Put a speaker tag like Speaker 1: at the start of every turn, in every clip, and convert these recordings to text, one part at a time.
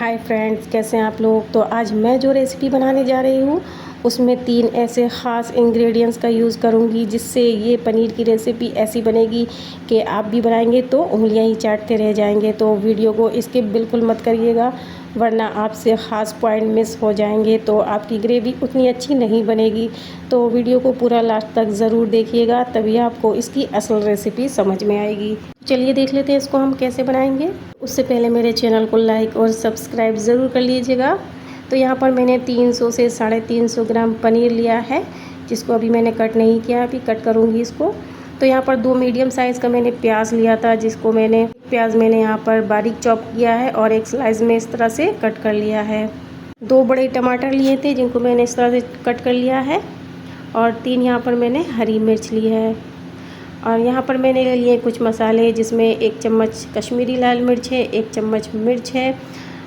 Speaker 1: Hi friends, कैसे हैं आप लोग। तो आज मैं जो रेसिपी बनाने जा रही हूँ उसमें 3 ऐसे ख़ास इंग्रेडिएंट्स का यूज़ करूँगी जिससे ये पनीर की रेसिपी ऐसी बनेगी कि आप भी बनाएंगे तो उंगलियां ही चाटते रह जाएंगे। तो वीडियो को स्किप बिल्कुल मत करिएगा, वरना आपसे ख़ास पॉइंट मिस हो जाएंगे तो आपकी ग्रेवी उतनी अच्छी नहीं बनेगी। तो वीडियो को पूरा लास्ट तक ज़रूर देखिएगा, तभी आपको इसकी असल रेसिपी समझ में आएगी। चलिए देख लेते हैं इसको हम कैसे बनाएंगे। उससे पहले मेरे चैनल को लाइक और सब्सक्राइब ज़रूर कर लीजिएगा। तो यहाँ पर मैंने 300 से 350 ग्राम पनीर लिया है, जिसको अभी मैंने कट नहीं किया, अभी कट करूँगी इसको। तो यहाँ पर 2 मीडियम साइज़ का मैंने प्याज लिया था, जिसको मैंने यहाँ पर बारीक चॉप किया है और एक स्लाइस में इस तरह से कट कर लिया है। 2 बड़े टमाटर लिए थे जिनको मैंने इस तरह से कट कर लिया है और 3 यहाँ पर मैंने हरी मिर्च ली है। और यहाँ पर मैंने ले लिए कुछ मसाले, जिसमें 1 चम्मच कश्मीरी लाल मिर्च है, 1 चम्मच मिर्च है,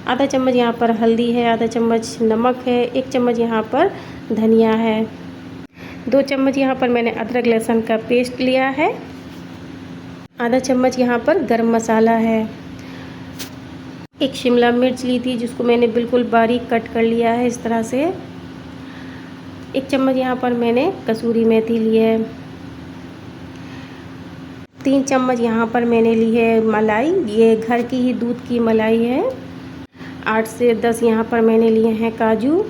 Speaker 1: आधा चम्मच यहाँ पर हल्दी है, आधा चम्मच नमक है, 1 चम्मच यहाँ पर धनिया है, 2 चम्मच यहाँ पर मैंने अदरक लहसुन का पेस्ट लिया है, आधा चम्मच यहाँ पर गरम मसाला है, 1 शिमला मिर्च ली थी जिसको मैंने बिल्कुल बारीक कट कर लिया है इस तरह से, 1 चम्मच यहाँ पर मैंने कसूरी मेथी ली है, 3 चम्मच यहाँ पर मैंने ली है मलाई, ये घर की ही दूध की मलाई है, 8 से 10 यहाँ पर मैंने लिए हैं काजू।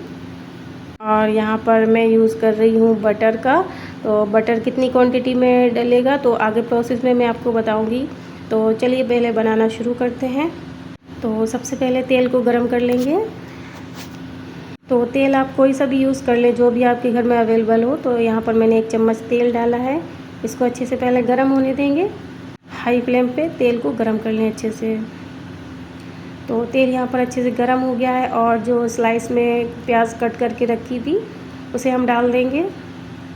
Speaker 1: और यहाँ पर मैं यूज़ कर रही हूँ बटर का। तो बटर कितनी क्वांटिटी में डलेगा तो आगे प्रोसेस में मैं आपको बताऊँगी। तो चलिए पहले बनाना शुरू करते हैं। तो सबसे पहले तेल को गरम कर लेंगे। तो तेल आप कोई सा भी यूज़ कर लें, जो भी आपके घर में अवेलेबल हो। तो यहाँ पर मैंने 1 चम्मच तेल डाला है, इसको अच्छे से पहले गरम होने देंगे। हाई फ्लेम पे तेल को गरम कर लें अच्छे से। तो तेल यहाँ पर अच्छे से गरम हो गया है और जो स्लाइस में प्याज कट करके रखी थी उसे हम डाल देंगे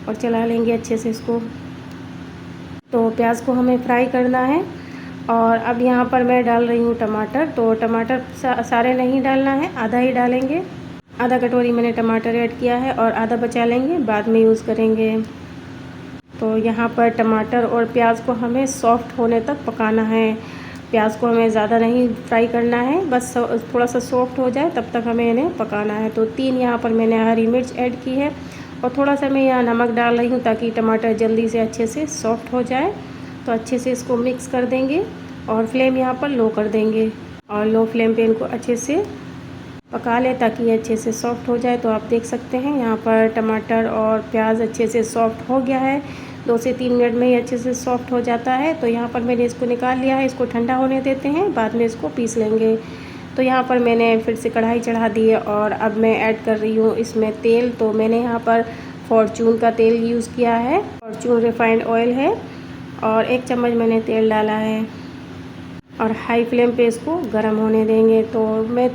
Speaker 1: और चला लेंगे अच्छे से इसको। तो प्याज को हमें फ्राई करना है। और अब यहाँ पर मैं डाल रही हूँ टमाटर। तो टमाटर सारे नहीं डालना है, आधा ही डालेंगे। आधा कटोरी मैंने टमाटर ऐड किया है और आधा बचा लेंगे, बाद में यूज़ करेंगे। तो यहाँ पर टमाटर और प्याज को हमें सॉफ्ट होने तक पकाना है। प्याज को हमें ज़्यादा नहीं फ्राई करना है, बस थोड़ा सा सॉफ्ट हो जाए तब तक हमें इन्हें पकाना है। तो 3 यहाँ पर मैंने हरी मिर्च ऐड की है और थोड़ा सा मैं यहाँ नमक डाल रही हूँ ताकि टमाटर जल्दी से अच्छे से सॉफ्ट हो जाए। तो अच्छे से इसको मिक्स कर देंगे और फ्लेम यहाँ पर लो कर देंगे और लो फ्लेम पे इनको अच्छे से पका लें ताकि ये अच्छे से सॉफ्ट हो जाए। तो आप देख सकते हैं यहाँ पर टमाटर और प्याज अच्छे से सॉफ्ट हो गया है। 2 से 3 मिनट में ही अच्छे से सॉफ्ट हो जाता है। तो यहाँ पर मैंने इसको निकाल लिया है, इसको ठंडा होने देते हैं, बाद में इसको पीस लेंगे। तो यहाँ पर मैंने फिर से कढ़ाई चढ़ा दी है और अब मैं ऐड कर रही हूँ इसमें तेल। तो मैंने यहाँ पर फॉर्चून का तेल यूज़ किया है, फॉर्चून रिफाइंड ऑयल है और 1 चम्मच मैंने तेल डाला है और हाई फ्लेम पे इसको गर्म होने देंगे। तो मैं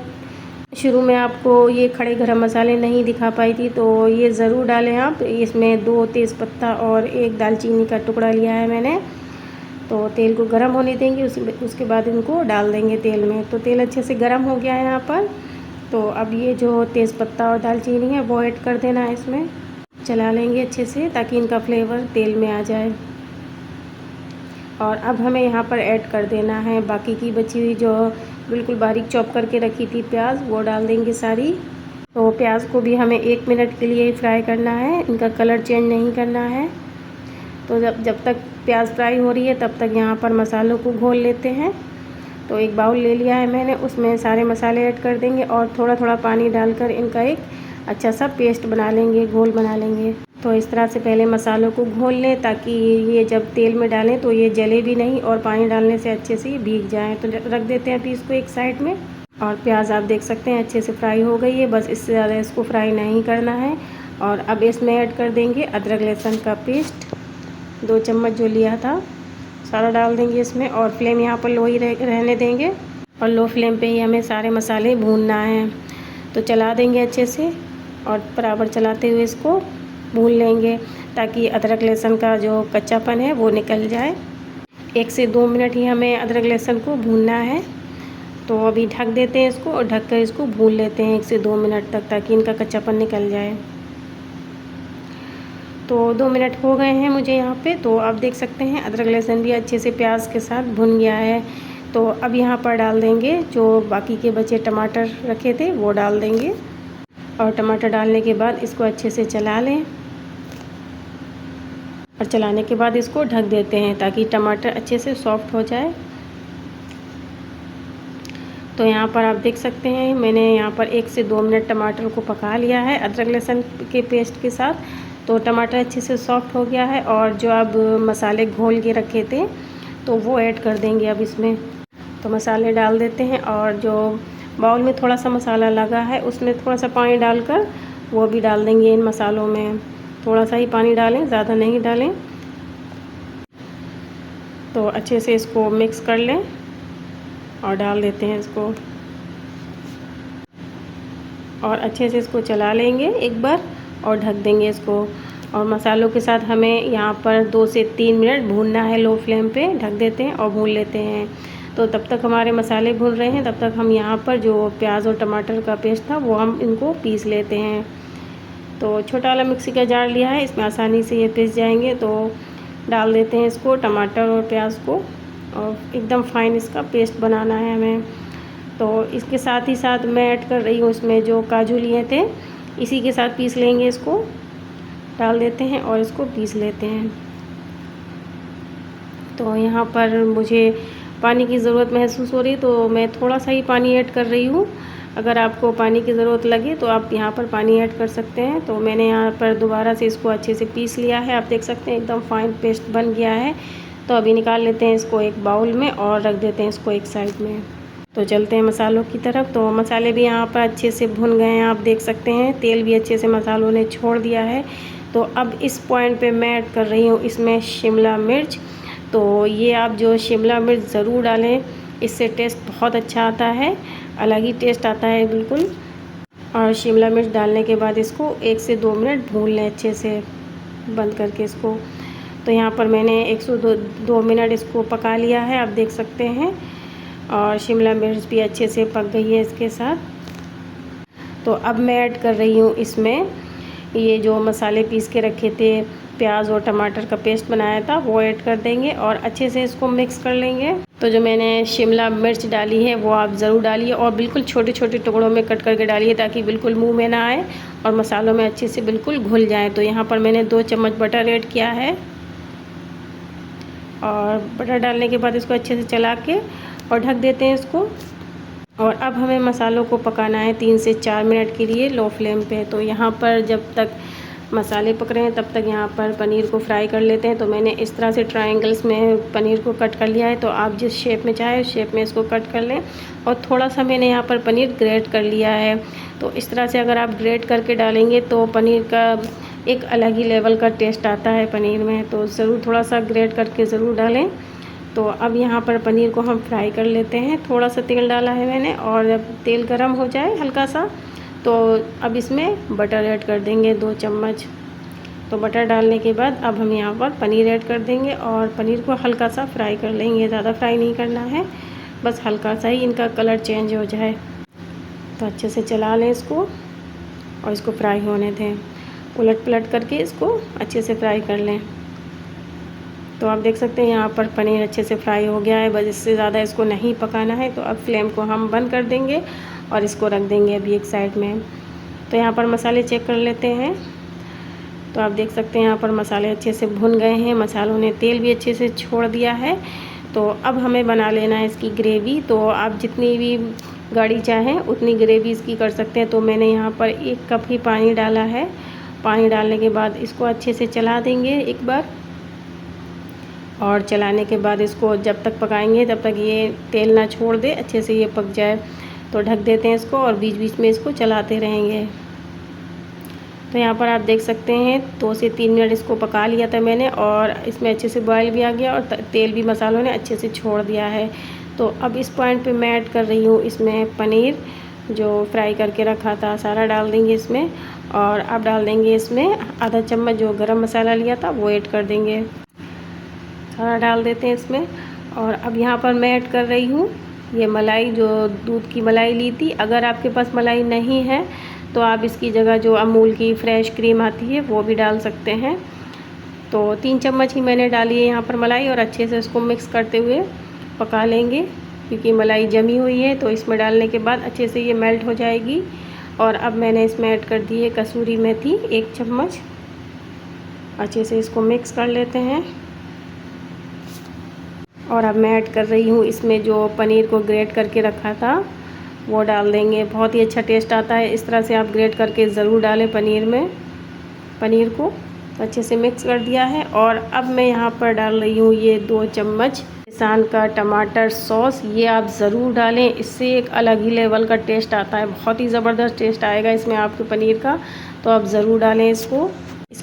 Speaker 1: शुरू में आपको ये खड़े गरम मसाले नहीं दिखा पाई थी, तो ये ज़रूर डालें आप। इसमें 2 तेज़पत्ता और 1 दालचीनी का टुकड़ा लिया है मैंने। तो तेल को गरम होने देंगे, उसके बाद इनको डाल देंगे तेल में। तो तेल अच्छे से गरम हो गया है यहाँ पर। तो अब ये जो तेज़पत्ता और दालचीनी है वो ऐड कर देना है इसमें, चला लेंगे अच्छे से ताकि इनका फ्लेवर तेल में आ जाए। और अब हमें यहाँ पर ऐड कर देना है बाकी की बची हुई जो बिल्कुल बारीक चॉप करके रखी थी प्याज, वो डाल देंगे सारी। तो प्याज को भी हमें 1 मिनट के लिए ही फ्राई करना है, इनका कलर चेंज नहीं करना है। तो जब तक प्याज फ्राई हो रही है तब तक यहाँ पर मसालों को घोल लेते हैं। तो एक बाउल ले लिया है मैंने, उसमें सारे मसाले ऐड कर देंगे और थोड़ा थोड़ा पानी डालकर इनका एक अच्छा सा पेस्ट बना लेंगे, घोल बना लेंगे। तो इस तरह से पहले मसालों को घोल लें ताकि ये जब तेल में डालें तो ये जले भी नहीं और पानी डालने से अच्छे से भीग जाए। तो रख देते हैं अभी इसको एक साइड में। और प्याज आप देख सकते हैं अच्छे से फ्राई हो गई है, बस इससे ज़्यादा इसको फ्राई नहीं करना है। और अब इसमें ऐड कर देंगे अदरक लहसुन का पेस्ट, 2 चम्मच जो लिया था सारा डाल देंगे इसमें। और फ्लेम यहाँ पर लो ही रहने देंगे और लो फ्लेम पे ही हमें सारे मसाले भूनना है। तो चला देंगे अच्छे से और बराबर चलाते हुए इसको भून लेंगे ताकि अदरक लहसुन का जो कच्चापन है वो निकल जाए। 1 से 2 मिनट ही हमें अदरक लहसुन को भूनना है। तो अभी ढक देते हैं इसको और ढक कर इसको भून लेते हैं 1 से 2 मिनट तक ताकि इनका कच्चापन निकल जाए। तो 2 मिनट हो गए हैं मुझे यहाँ पे। तो आप देख सकते हैं अदरक लहसुन भी अच्छे से प्याज के साथ भुन गया है। तो अब यहाँ पर डाल देंगे जो बाकी के बचे टमाटर रखे थे वो डाल देंगे, और टमाटर डालने के बाद इसको अच्छे से चला लें, और चलाने के बाद इसको ढक देते हैं ताकि टमाटर अच्छे से सॉफ्ट हो जाए। तो यहाँ पर आप देख सकते हैं मैंने यहाँ पर 1 से 2 मिनट टमाटर को पका लिया है अदरक लहसुन के पेस्ट के साथ। तो टमाटर अच्छे से सॉफ्ट हो गया है, और जो अब मसाले घोल के रखे थे तो वो ऐड कर देंगे अब इसमें। तो मसाले डाल देते हैं, और जो बाउल में थोड़ा सा मसाला लगा है उसमें थोड़ा सा पानी डालकर वो भी डाल देंगे इन मसालों में। थोड़ा सा ही पानी डालें, ज़्यादा नहीं डालें। तो अच्छे से इसको मिक्स कर लें और डाल देते हैं इसको, और अच्छे से इसको चला लेंगे एक बार और ढक देंगे इसको। और मसालों के साथ हमें यहाँ पर 2 से 3 मिनट भूनना है, लो फ्लेम पे ढक देते हैं और भून लेते हैं। तो तब तक हमारे मसाले भून रहे हैं, तब तक हम यहाँ पर जो प्याज और टमाटर का पेस्ट था वो हम इनको पीस लेते हैं। तो छोटा वाला मिक्सी का जार लिया है, इसमें आसानी से ये पिस जाएंगे। तो डाल देते हैं इसको, टमाटर और प्याज को, और एकदम फाइन इसका पेस्ट बनाना है हमें। तो इसके साथ ही साथ मैं ऐड कर रही हूँ इसमें जो काजू लिए थे, इसी के साथ पीस लेंगे। इसको डाल देते हैं और इसको पीस लेते हैं। तो यहाँ पर मुझे पानी की ज़रूरत महसूस हो रही, तो मैं थोड़ा सा ही पानी ऐड कर रही हूँ। अगर आपको पानी की ज़रूरत लगे तो आप यहाँ पर पानी ऐड कर सकते हैं। तो मैंने यहाँ पर दोबारा से इसको अच्छे से पीस लिया है, आप देख सकते हैं एकदम फाइन पेस्ट बन गया है। तो अभी निकाल लेते हैं इसको एक बाउल में और रख देते हैं इसको एक साइड में। तो चलते हैं मसालों की तरफ। तो मसाले भी यहाँ पर अच्छे से भुन गए हैं, आप देख सकते हैं तेल भी अच्छे से मसालों ने छोड़ दिया है। तो अब इस पॉइंट पे मैं ऐड कर रही हूँ इसमें शिमला मिर्च। तो ये आप जो शिमला मिर्च ज़रूर डालें, इससे टेस्ट बहुत अच्छा आता है, अलग ही टेस्ट आता है बिल्कुल। और शिमला मिर्च डालने के बाद इसको 1 से 2 मिनट भून लें अच्छे से बंद करके इसको। तो यहाँ पर मैंने 1 से 2 मिनट इसको पका लिया है, आप देख सकते हैं। और शिमला मिर्च भी अच्छे से पक गई है इसके साथ। तो अब मैं ऐड कर रही हूँ इसमें ये जो मसाले पीस के रखे थे, प्याज और टमाटर का पेस्ट बनाया था, वो ऐड कर देंगे और अच्छे से इसको मिक्स कर लेंगे। तो जो मैंने शिमला मिर्च डाली है वो आप ज़रूर डालिए, और बिल्कुल छोटे छोटे टुकड़ों में कट करके डालिए ताकि बिल्कुल मुंह में ना आए और मसालों में अच्छे से बिल्कुल घुल जाए। तो यहाँ पर मैंने 2 चम्मच बटर ऐड किया है, और बटर डालने के बाद इसको अच्छे से चला के और ढक देते हैं इसको। और अब हमें मसालों को पकाना है 3 से 4 मिनट के लिए लो फ्लेम पे। तो यहाँ पर जब तक मसाले पक रहे हैं तब तक यहाँ पर पनीर को फ्राई कर लेते हैं। तो मैंने इस तरह से ट्रायंगल्स में पनीर को कट कर लिया है। तो आप जिस शेप में चाहे उस शेप में इसको कट कर लें। और थोड़ा सा मैंने यहाँ पर पनीर ग्रेट कर लिया है। तो इस तरह से अगर आप ग्रेट करके डालेंगे तो पनीर का एक अलग ही लेवल का टेस्ट आता है पनीर में। तो ज़रूर थोड़ा सा ग्रेट करके ज़रूर डालें। तो अब यहाँ पर पनीर को हम फ्राई कर लेते हैं। थोड़ा सा तेल डाला है मैंने, और जब तेल गरम हो जाए हल्का सा तो अब इसमें बटर ऐड कर देंगे 2 चम्मच। तो बटर डालने के बाद अब हम यहाँ पर पनीर ऐड कर देंगे और पनीर को हल्का सा फ्राई कर लेंगे, ज़्यादा फ्राई नहीं करना है, बस हल्का सा ही इनका कलर चेंज हो जाए। तो अच्छे से चला लें इसको और इसको फ्राई होने दें, उलट पलट करके इसको अच्छे से फ्राई कर लें। तो आप देख सकते हैं यहाँ पर पनीर अच्छे से फ्राई हो गया है, बस इससे ज़्यादा इसको नहीं पकाना है। तो अब फ्लेम को हम बंद कर देंगे और इसको रख देंगे अभी एक साइड में। तो यहाँ पर मसाले चेक कर लेते हैं। तो आप देख सकते हैं यहाँ पर मसाले अच्छे से भुन गए हैं, मसालों ने तेल भी अच्छे से छोड़ दिया है। तो अब हमें बना लेना है इसकी ग्रेवी। तो आप जितनी भी गाढ़ी चाहें उतनी ग्रेवी इसकी कर सकते हैं। तो मैंने यहाँ पर 1 कप ही पानी डाला है। पानी डालने के बाद इसको अच्छे से चला देंगे एक बार, और चलाने के बाद इसको जब तक पकाएंगे तब तक ये तेल ना छोड़ दे, अच्छे से ये पक जाए। तो ढक देते हैं इसको और बीच बीच में इसको चलाते रहेंगे। तो यहाँ पर आप देख सकते हैं 2 से 3 मिनट इसको पका लिया था मैंने, और इसमें अच्छे से बॉयल भी आ गया और तेल भी मसालों ने अच्छे से छोड़ दिया है। तो अब इस पॉइंट पे मैं ऐड कर रही हूँ इसमें पनीर जो फ्राई करके रखा था, सारा डाल देंगे इसमें। और अब डाल देंगे इसमें आधा चम्मच जो गरम मसाला लिया था वो ऐड कर देंगे, सारा डाल देते हैं इसमें। और अब यहाँ पर मैं ऐड कर रही हूँ ये मलाई, जो दूध की मलाई ली थी। अगर आपके पास मलाई नहीं है तो आप इसकी जगह जो अमूल की फ्रेश क्रीम आती है वो भी डाल सकते हैं। तो 3 चम्मच ही मैंने डाली है यहाँ पर मलाई, और अच्छे से इसको मिक्स करते हुए पका लेंगे क्योंकि मलाई जमी हुई है, तो इसमें डालने के बाद अच्छे से ये मेल्ट हो जाएगी। और अब मैंने इसमें ऐड कर दी है कसूरी मेथी 1 चम्मच। अच्छे से इसको मिक्स कर लेते हैं। और अब मैं ऐड कर रही हूँ इसमें जो पनीर को ग्रेट करके रखा था वो डाल देंगे। बहुत ही अच्छा टेस्ट आता है, इस तरह से आप ग्रेट करके ज़रूर डालें पनीर को। अच्छे से मिक्स कर दिया है। और अब मैं यहाँ पर डाल रही हूँ ये 2 चम्मच किसान का टमाटर सॉस। ये आप ज़रूर डालें, इससे एक अलग ही लेवल का टेस्ट आता है, बहुत ही ज़बरदस्त टेस्ट आएगा इसमें आपके पनीर का। तो आप ज़रूर डालें इसको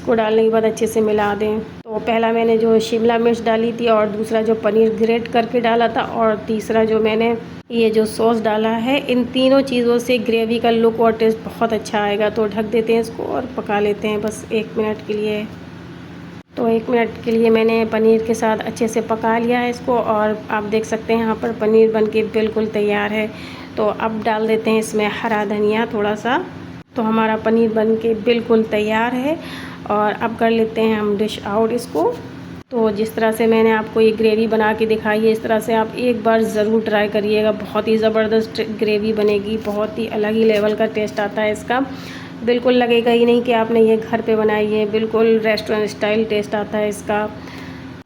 Speaker 1: डालने के बाद अच्छे से मिला दें। तो पहला मैंने जो शिमला मिर्च डाली थी, और दूसरा जो पनीर ग्रेट करके डाला था, और तीसरा जो मैंने ये जो सॉस डाला है, इन तीनों चीज़ों से ग्रेवी का लुक और टेस्ट बहुत अच्छा आएगा। तो ढक देते हैं इसको और पका लेते हैं बस 1 मिनट के लिए। तो 1 मिनट के लिए मैंने पनीर के साथ अच्छे से पका लिया है इसको। और आप देख सकते हैं यहाँ पर पनीर बनके बिल्कुल तैयार है। तो अब डाल देते हैं इसमें हरा धनिया थोड़ा सा। तो हमारा पनीर बनके बिल्कुल तैयार है। और अब कर लेते हैं हम डिश आउट इसको। तो जिस तरह से मैंने आपको ये ग्रेवी बना के दिखाई है, इस तरह से आप एक बार ज़रूर ट्राई करिएगा। बहुत ही ज़बरदस्त ग्रेवी बनेगी, बहुत ही अलग ही लेवल का टेस्ट आता है इसका। बिल्कुल लगेगा ही नहीं कि आपने ये घर पे बनाई है, बिल्कुल रेस्टोरेंट स्टाइल टेस्ट आता है इसका।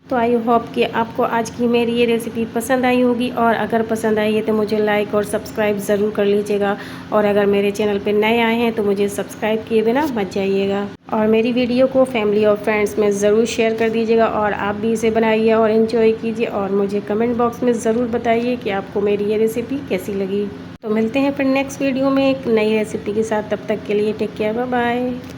Speaker 1: तो आई होप कि आपको आज की मेरी ये रेसिपी पसंद आई होगी। और अगर पसंद आई है तो मुझे लाइक और सब्सक्राइब ज़रूर कर लीजिएगा। और अगर मेरे चैनल पे नए आए हैं तो मुझे सब्सक्राइब किए बिना मत जाइएगा। और मेरी वीडियो को फैमिली और फ्रेंड्स में ज़रूर शेयर कर दीजिएगा। और आप भी इसे बनाइए और एंजॉय कीजिए। और मुझे कमेंट बॉक्स में ज़रूर बताइए कि आपको मेरी ये रेसिपी कैसी लगी। तो मिलते हैं फिर नेक्स्ट वीडियो में एक नई रेसिपी के साथ। तब तक के लिए टेक केयर, बाय बाय।